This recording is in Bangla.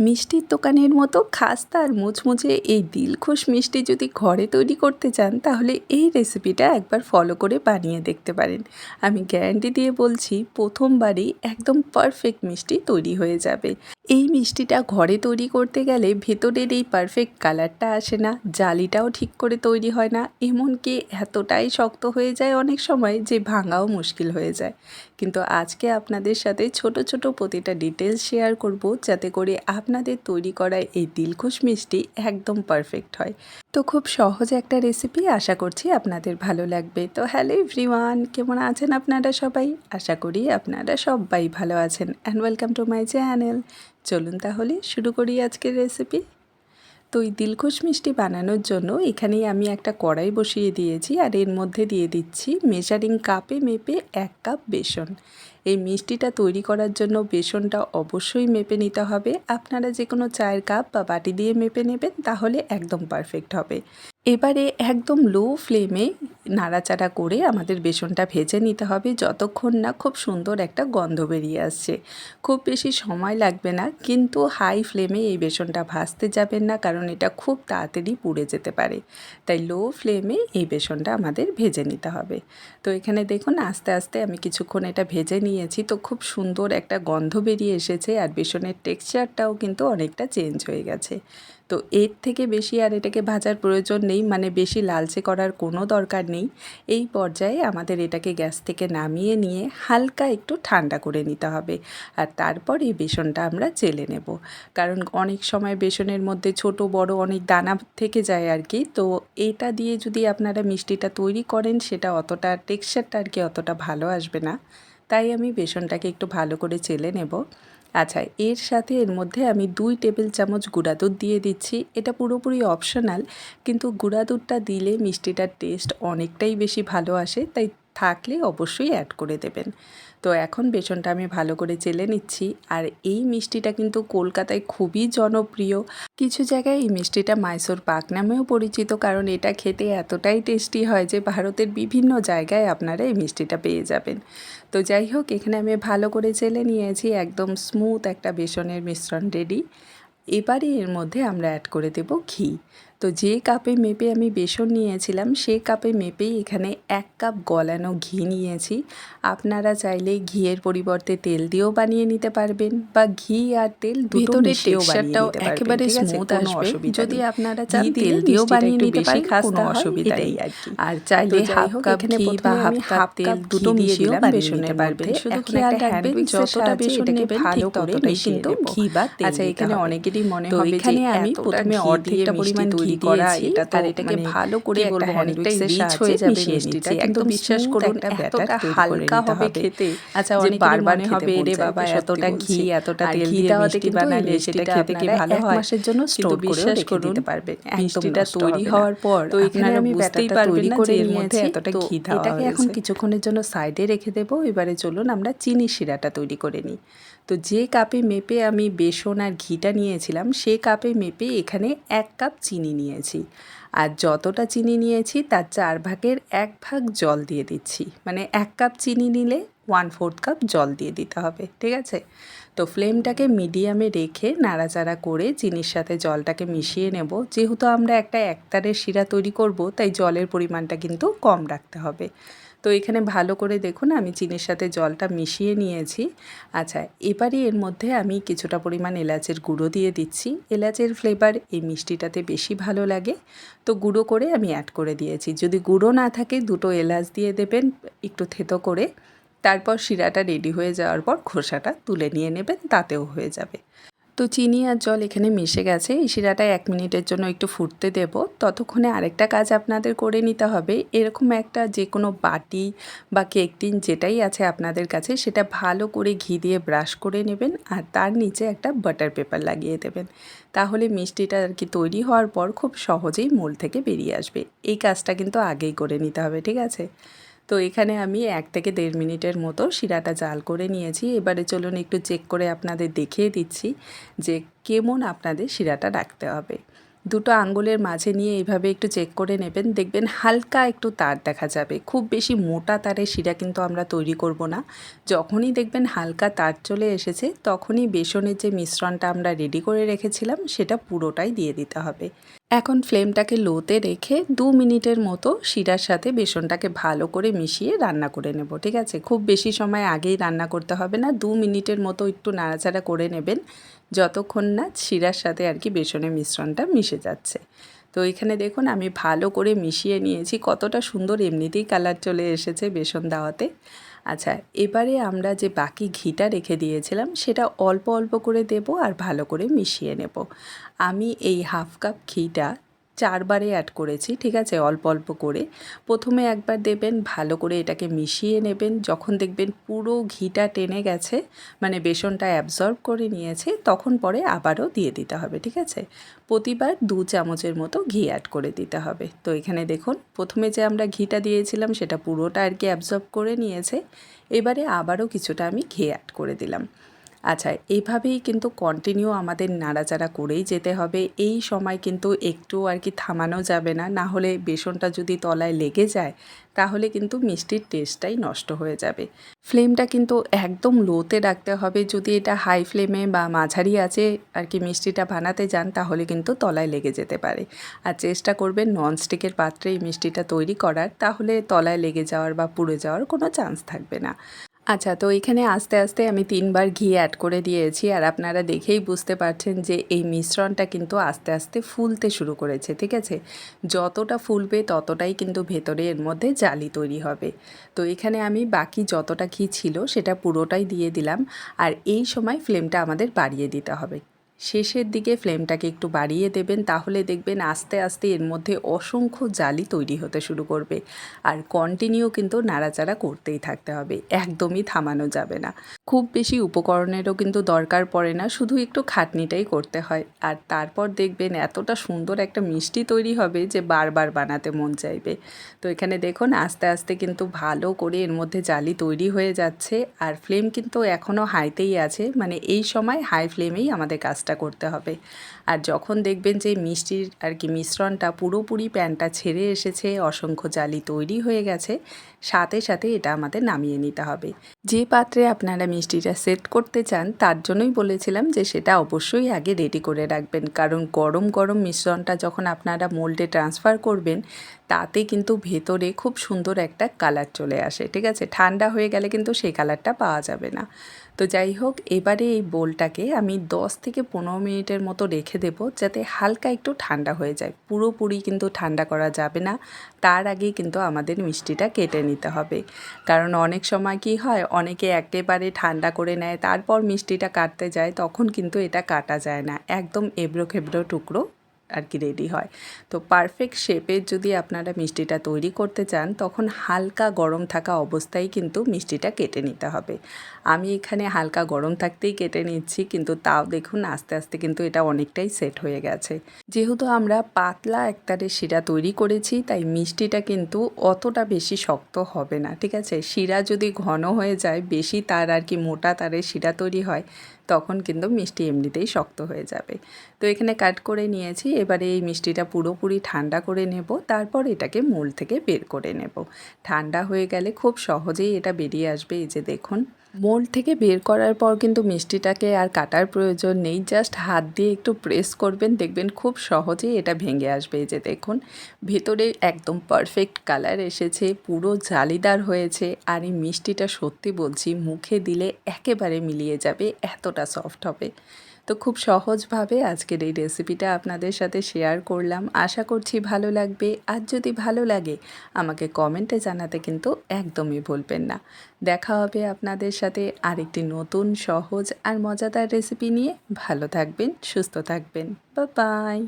মিষ্টির দোকানের মতো খাস্তা আর মুচমুচে এই দিলখুশ মিষ্টি যদি ঘরে তৈরি করতে চান তাহলে এই রেসিপিটা একবার ফলো করে বানিয়ে দেখতে পারেন। আমি গ্যারান্টি দিয়ে বলছি প্রথমবারই একদম পারফেক্ট মিষ্টি তৈরি হয়ে যাবে। এই মিষ্টিটা ঘরে তৈরি করতে গেলে ভেতরের এই পারফেক্ট কালারটা আসে না, জালিটাও ঠিক করে তৈরি হয় না, এমনকি এতটাই শক্ত হয়ে যায় অনেক সময় যে ভাঙাও মুশকিল হয়ে যায়। কিন্তু আজকে আপনাদের সাথে ছোট ছোট প্রতিটা ডিটেলস শেয়ার করব যাতে করে আপনাদের তৈরি করা এই দিলখুশ মিষ্টি একদম পারফেক্ট হয়। তো খুব সহজ একটা রেসিপি, আশা করছি আপনাদের ভালো লাগবে। তো হ্যালো এভরিওয়ান, কেমন আছেন আপনারা সবাই? আশা করি আপনারা সবাই ভালো আছেন and welcome to my channel. চলুন তাহলে শুরু করি আজকের রেসিপি। তো এই দিলখুশ মিষ্টি বানানোর জন্য এখানেই আমি একটা কড়াই বসিয়ে দিয়েছি আর এর মধ্যে দিয়ে দিচ্ছি মেজারিং কাপে মেপে 1 কাপ বেসন। এই মিষ্টিটা তৈরি করার জন্য বেসনটা অবশ্যই মেপে নিতে হবে। আপনারা যে কোনো চায়ের কাপ বা বাটি দিয়ে মেপে নেবেন, তাহলে একদম পারফেক্ট হবে। এবারে একদম লো ফ্লেমে নাড়াচাড়া করে আমাদের বেসনটা ভেজে নিতে হবে যতক্ষণ না খুব সুন্দর একটা গন্ধ বেরিয়ে আসছে। খুব বেশি সময় লাগবে না, কিন্তু হাই ফ্লেমে এই বেসনটা ভাজতে যাবেন না, কারণ এটা খুব তাড়াতাড়ি পুড়ে যেতে পারে। তাই লো ফ্লেমে এই বেসনটা আমাদের ভেজে নিতে হবে। তো এখানে দেখুন আস্তে আস্তে আমি কিছুক্ষণ এটা ভেজে নিয়েছি, তো খুব সুন্দর একটা গন্ধ বেরিয়ে এসেছে আর বেসনের টেক্সচারটাও কিন্তু অনেকটা চেঞ্জ হয়ে গেছে। তো এর থেকে বেশি আর এটাকে ভাজার প্রয়োজন নেই, মানে বেশি লালচে করার কোনো দরকার নেই। এই পর্যায়ে আমাদের এটাকে গ্যাস থেকে নামিয়ে নিয়ে হালকা একটু ঠান্ডা করে নিতে হবে। আর তারপর এই বেসনটা আমরা চেলে নেব, কারণ অনেক সময় বেসনের মধ্যে ছোট বড় অনেক দানা থেকে যায় আর কি। তো এটা দিয়ে যদি আপনারা মিষ্টিটা তৈরি করেন সেটা অতটা টেক্সচারটা আর কি অতটা ভালো আসবে না। তাই আমি বেসনটাকে একটু ভালো করে চেলে নেব। আচ্ছা, এর সাথে এর মধ্যে আমি 2 টেবিল চামচ গুঁড়া দুধ দিয়ে দিচ্ছি। এটা পুরোপুরি অপশনাল, কিন্তু গুঁড়া দুধটা দিলে মিষ্টিটার টেস্ট অনেকটাই বেশি ভালো আসে, তাই থাকলে অবশ্যই অ্যাড করে দেবেন। তো এখন বেসনটা আমি ভালো করে চেলে নিচ্ছি। আর এই মিষ্টিটা কিন্তু কলকাতায় খুবই জনপ্রিয়। কিছু জায়গায় এই মিষ্টিটা মাইসোর পাক নামেও পরিচিত, কারণ এটা খেতে এতটাই টেস্টি হয় যে ভারতের বিভিন্ন জায়গায় আপনারা এই মিষ্টিটা পেয়ে যাবেন। তো যাই হোক, এখানে আমি ভালো করে চেলে নিয়েছি, একদম স্মুথ একটা বেসনের মিশ্রণ রেডি। এবারে এর মধ্যে আমরা অ্যাড করে দেব ঘি। তো যে কাপে মেপে আমি বেসন নিয়েছিলাম সেই কাপে মেপেই এখানে 1 কাপ গলানো ঘি নিয়েছি। আপনারা চাইলে ঘিয়ের পরিবর্তে তেল দিয়েও বানিয়ে নিতে পারবেন, বা ঘি আর তেল দুটো মিশিয়েও বানিয়ে নিতে পারবেন। একেবারে স্মুথ আসবে যদি আপনারা চান তেল দিয়েও বানিয়ে নিতে পারেন, কোনো অসুবিধা নেই আর কি। আর চাইলে হাফ কাপ ঘি বা হাফ কাপ তেল দুটো মিশিয়েও বানিয়ে নিতে পারবেন। শুধু খেয়াল রাখবেন যতটা বেসন নেবেন ভালো করে কিন্তু ঘি বা তেল। আচ্ছা, এখানে অনেকেরই মনে হবে যে আমি প্রথমে অর্ধেকটা পরিমাণ ঘি দিয়েছি, আর এটাকে ভালো করে একটা হ্যান্ডউইক্সের সাহায্যে মিশিয়ে নিচ্ছি। একদম বিশ্বাস করুন এতটা হালকা হবে খেতে। আচ্ছা, অনেকেরই মনে হবে রে বাবা এতটা ঘি এতটা তেল দিয়ে মিষ্টি বানালে সেটা খেতে কি ভালো হয়? 1 মাসের জন্য স্টোর করেও রেখে দিতে পারবেন। মিষ্টিটা তৈরি হওয়ার পর তো এখানে আমি বুঝতেই পারবেন না যে এর মধ্যে এতটা ঘি দেওয়া হয়েছে। এটাকে এখন কিছুক্ষণের জন্য সাইডে রেখে দেবো। এবারে চলুন আমরা চিনি শিরাটা তৈরি করে নিই। তো যে কাপে মেপে আমি বেসন আর ঘিটা নিয়েছিলাম সে কাপে মেপে এখানে 1 কাপ চিনি নিয়েছি। আর যতটা চিনি নিয়েছি তার 4 ভাগের 1 ভাগ জল দিয়ে দিচ্ছি। মানে 1 কাপ চিনি নিলে 1/4 কাপ জল দিয়ে দিতে হবে, ঠিক আছে? তো ফ্লেমটাকে মিডিয়ামে রেখে নাড়াচাড়া করে চিনির সাথে জলটাকে মিশিয়ে নেব। যেহেতু আমরা একটা একতারের শিরা তৈরি করব, তাই জলের পরিমাণটা কিন্তু কম রাখতে হবে। তো এখানে ভালো করে দেখুন আমি চিনির সাথে জলটা মিশিয়ে নিয়েছি। আচ্ছা, এবারে এর মধ্যে আমি কিছুটা পরিমাণ এলাচের গুঁড়ো দিয়ে দিচ্ছি। এলাচের ফ্লেভার এই মিষ্টিটাতে বেশি ভালো লাগে, তো গুঁড়ো করে আমি অ্যাড করে দিয়েছি। যদি গুঁড়ো না থাকে 2টো এলাচ দিয়ে দেবেন একটু থেতো করে। তারপর শিরাটা রেডি হয়ে যাওয়ার পর খোসাটা তুলে নিয়ে নেবেন, তাতেও হয়ে যাবে। তো চিনি আর জল এখানে মিশে গেছে। এই শিরাটা 1 মিনিটের জন্য একটু ফুটতে দেব। ততক্ষণে আরেকটা কাজ আপনাদের করে নিতে হবে। এরকম একটা যে কোনো বাটি বা কেক টিন যেটাই আছে আপনাদের কাছে, সেটা ভালো করে ঘি দিয়ে ব্রাশ করে নেবেন আর তার নিচে একটা বাটার পেপার লাগিয়ে দেবেন। তাহলে মিষ্টিটা আর কি তৈরি হওয়ার পর খুব সহজেই মোল্ড থেকে বেরিয়ে আসবে। এই কাজটা কিন্তু আগেই করে নিতে হবে, ঠিক আছে? তো এখানে আমি 1 থেকে 1.5 মিনিটের মতো শিরাটা জাল করে নিয়েছি। এবারে চলুন একটু চেক করে আপনাদের দেখিয়ে দিচ্ছি যে কেমন আপনাদের শিরাটা রাখতে হবে। দুটো আঙ্গুলের মাঝে নিয়ে এইভাবে একটু চেক করে নেবেন, দেখবেন হালকা একটু তার দেখা যাবে। খুব বেশি মোটা তারের শিরা কিন্তু আমরা তৈরি করব না। যখনই দেখবেন হালকা তার চলে এসেছে তখনই বেসনের যে মিশ্রণটা আমরা রেডি করে রেখেছিলাম সেটা পুরোটাই দিয়ে দিতে হবে। এখন ফ্লেমটাকে লোতে রেখে 2 মিনিটের মতো শিরার সাথে বেসনটাকে ভালো করে মিশিয়ে রান্না করে নেব, ঠিক আছে? খুব বেশি সময় আগেই রান্না করতে হবে না, 2 মিনিটের মতো একটু নাড়াচাড়া করে নেবেন যতক্ষণ না শিরার সাথে আর কি বেসনের মিশ্রণটা মিশে যাচ্ছে। তো এখানে দেখুন আমি ভালো করে মিশিয়ে নিয়েছি, কতটা সুন্দর এমনিতেই কালার চলে এসেছে বেসন দেওয়াতে। আচ্ছা, এবারে আমরা যে বাকি ঘিটা রেখে দিয়েছিলাম সেটা অল্প অল্প করে দেব আর ভালো করে মিশিয়ে নেব। আমি এই হাফ কাপ ঘিটা 4 বারে অ্যাড করেছি, ঠিক আছে? অল্প অল্প করে প্রথমে একবার দেবেন, ভালো করে এটাকে মিশিয়ে নেবেন। যখন দেখবেন পুরো ঘিটা টেনে গেছে, মানে বেসনটা অ্যাবজর্ব করে নিয়েছে, তখন পরে আবারও দিয়ে দিতে হবে, ঠিক আছে? প্রতিবার 2 চামচের মতো ঘি অ্যাড করে দিতে হবে। তো এখানে দেখুন প্রথমে যে আমরা ঘিটা দিয়েছিলাম সেটা পুরোটা আর কি অ্যাবজর্ব করে নিয়েছে। এবারে আবারও কিছুটা আমি ঘি অ্যাড করে দিলাম। আচ্ছা, এইভাবেই কিন্তু কন্টিনিউ আমাদের নাড়াচাড়া করেই যেতে হবে। এই সময় কিন্তু একটু আর কি থামানো যাবে না, না হলে বেসনটা যদি তলায় লেগে যায় তাহলে কিন্তু মিষ্টির টেস্টটাই নষ্ট হয়ে যাবে। ফ্লেমটা কিন্তু একদম লোতে রাখতে হবে। যদি এটা হাই ফ্লেমে বা মাঝারি আঁচে আর কি মিষ্টিটা বানাতে যান তাহলে কিন্তু তলায় লেগে যেতে পারে। আর চেষ্টা করবেন ননস্টিকের পাত্রে এই মিষ্টিটা তৈরি করার, তাহলে তলায় লেগে যাওয়ার বা পুড়ে যাওয়ার কোনো চান্স থাকবে না। আচ্ছা, তো এখানে আস্তে আস্তে আমি 3 বার ঘি অ্যাড করে দিয়েছি আর আপনারা দেখেই বুঝতে পারছেন যে এই মিশ্রণটা কিন্তু আস্তে আস্তে ফুলতে শুরু করেছে, ঠিক আছে? যতটা ফুলবে ততটাই কিন্তু ভেতরে এর মধ্যে জালি তৈরি হবে। তো এখানে আমি বাকি যতটা ঘি ছিল সেটা পুরোটাই দিয়ে দিলাম আর এই সময় ফ্লেমটা আমাদের বাড়িয়ে দিতে হবে। শেষের দিকে ফ্লেমটাকে একটু বাড়িয়ে দেবেন, তাহলে দেখবেন আস্তে আস্তে এর মধ্যে অসংখ্য জালি তৈরি হতে শুরু করবে। আর কন্টিনিউ কিন্তু নাড়াচাড়া করতেই থাকতে হবে, একদমই থামানো যাবে না। খুব বেশি উপকরণেরও কিন্তু দরকার পড়ে না, শুধু একটু খাটনিটাই করতে হয়। আর তারপর দেখবেন এতটা সুন্দর একটা মিষ্টি তৈরি হবে যে বারবার বানাতে মন চাইবে। তো এখানে দেখুন আস্তে আস্তে কিন্তু ভালো করে এর মধ্যে জালি তৈরি হয়ে যাচ্ছে আর ফ্লেম কিন্তু এখনও হাইতেই আছে, মানে এই সময় হাই ফ্লেমেই আমাদের কাজটা করতে হবে। আর যখন দেখবেন যে মিষ্টির আর কি মিশ্রণটা পুরোপুরি প্যানটা ছেড়ে এসেছে, অসংখ্য জালি তৈরি হয়ে গেছে, সাথে সাথে এটা আমাদের নামিয়ে নিতে হবে। যে পাত্রে আপনারা মিষ্টিটা সেট করতে চান তার জন্যই বলেছিলাম যে সেটা অবশ্যই আগে রেডি করে রাখবেন, কারণ গরম গরম মিশ্রণটা যখন আপনারা মোল্ডে ট্রান্সফার করবেন তাতে কিন্তু ভেতরে খুব সুন্দর একটা কালার চলে আসে, ঠিক আছে? ঠান্ডা হয়ে গেলে কিন্তু সেই কালারটা পাওয়া যাবে না। তো যাই হোক, এবারে এই বোলটাকে আমি 10 থেকে 15 মিনিটের মতো রেখে দেবো যাতে হালকা একটু ঠান্ডা হয়ে যায়। পুরোপুরি কিন্তু ঠান্ডা করা যাবে না, তার আগেই কিন্তু আমাদের মিষ্টিটা কেটে নিতে হবে। কারণ অনেক সময় কি হয়, অনেকে একেবারে ঠান্ডা করে নেয় তারপর মিষ্টিটা কাটতে যায়, তখন কিন্তু এটা কাটা যায় না, একদম এবড়ো খেবড়ো টুকরো আর কি রেডি হয়। তো পারফেক্ট শেপের যদি আপনারা মিষ্টিটা তৈরি করতে চান তখন হালকা গরম থাকা অবস্থায় কিন্তু মিষ্টিটা কেটে নিতে হবে। আমি এখানে হালকা গরম থাকতেই কেটে নিচ্ছি, কিন্তু তাও দেখুন আস্তে আস্তে কিন্তু এটা অনেকটাই সেট হয়ে গেছে। যেহেতু আমরা পাতলা একতারের শিরা তৈরি করেছি তাই মিষ্টিটা কিন্তু অতটা বেশি শক্ত হবে না, ঠিক আছে? শিরা যদি ঘন হয়ে যায়, বেশি তার আর কি মোটা তারের শিরা তৈরি হয়, তখন কিন্তু মিষ্টি এমনিতেই শক্ত হয়ে যাবে। তো এখানে কাট করে নিয়েছি, এবারে এই মিষ্টিটা পুরোপুরি ঠান্ডা করে নেব, তারপর এটাকে মোল্ড থেকে বের করে নেব। ঠান্ডা হয়ে গেলে খুব সহজেই এটা বেরিয়ে আসবে, এই যে দেখুন। মোল্ড থেকে বের করার পর কিন্তু মিষ্টিটাকে আর কাটার প্রয়োজন নেই, জাস্ট হাত দিয়ে একটু প্রেস করবেন, দেখবেন খুব সহজেই এটা ভেঙে আসবে। এই যে দেখুন ভেতরে একদম পারফেক্ট কালার এসেছে, পুরো জালিদার হয়েছে আর এই মিষ্টিটা সত্যি বলছি মুখে দিলে একেবারে মিলিয়ে যাবে, এতটা সফট হবে। তো খুব সহজভাবে আজকের এই রেসিপিটা আপনাদের সাথে শেয়ার করলাম, আশা করছি ভালো লাগবে। আর যদি ভালো লাগে আমাকে কমেন্টে জানাতে কিন্তু একদমই ভুলবেন না। দেখা হবে আপনাদের সাথে আরেকটি নতুন সহজ আর মজাদার রেসিপি নিয়ে। ভালো থাকবেন, সুস্থ থাকবেন, বাই বাই।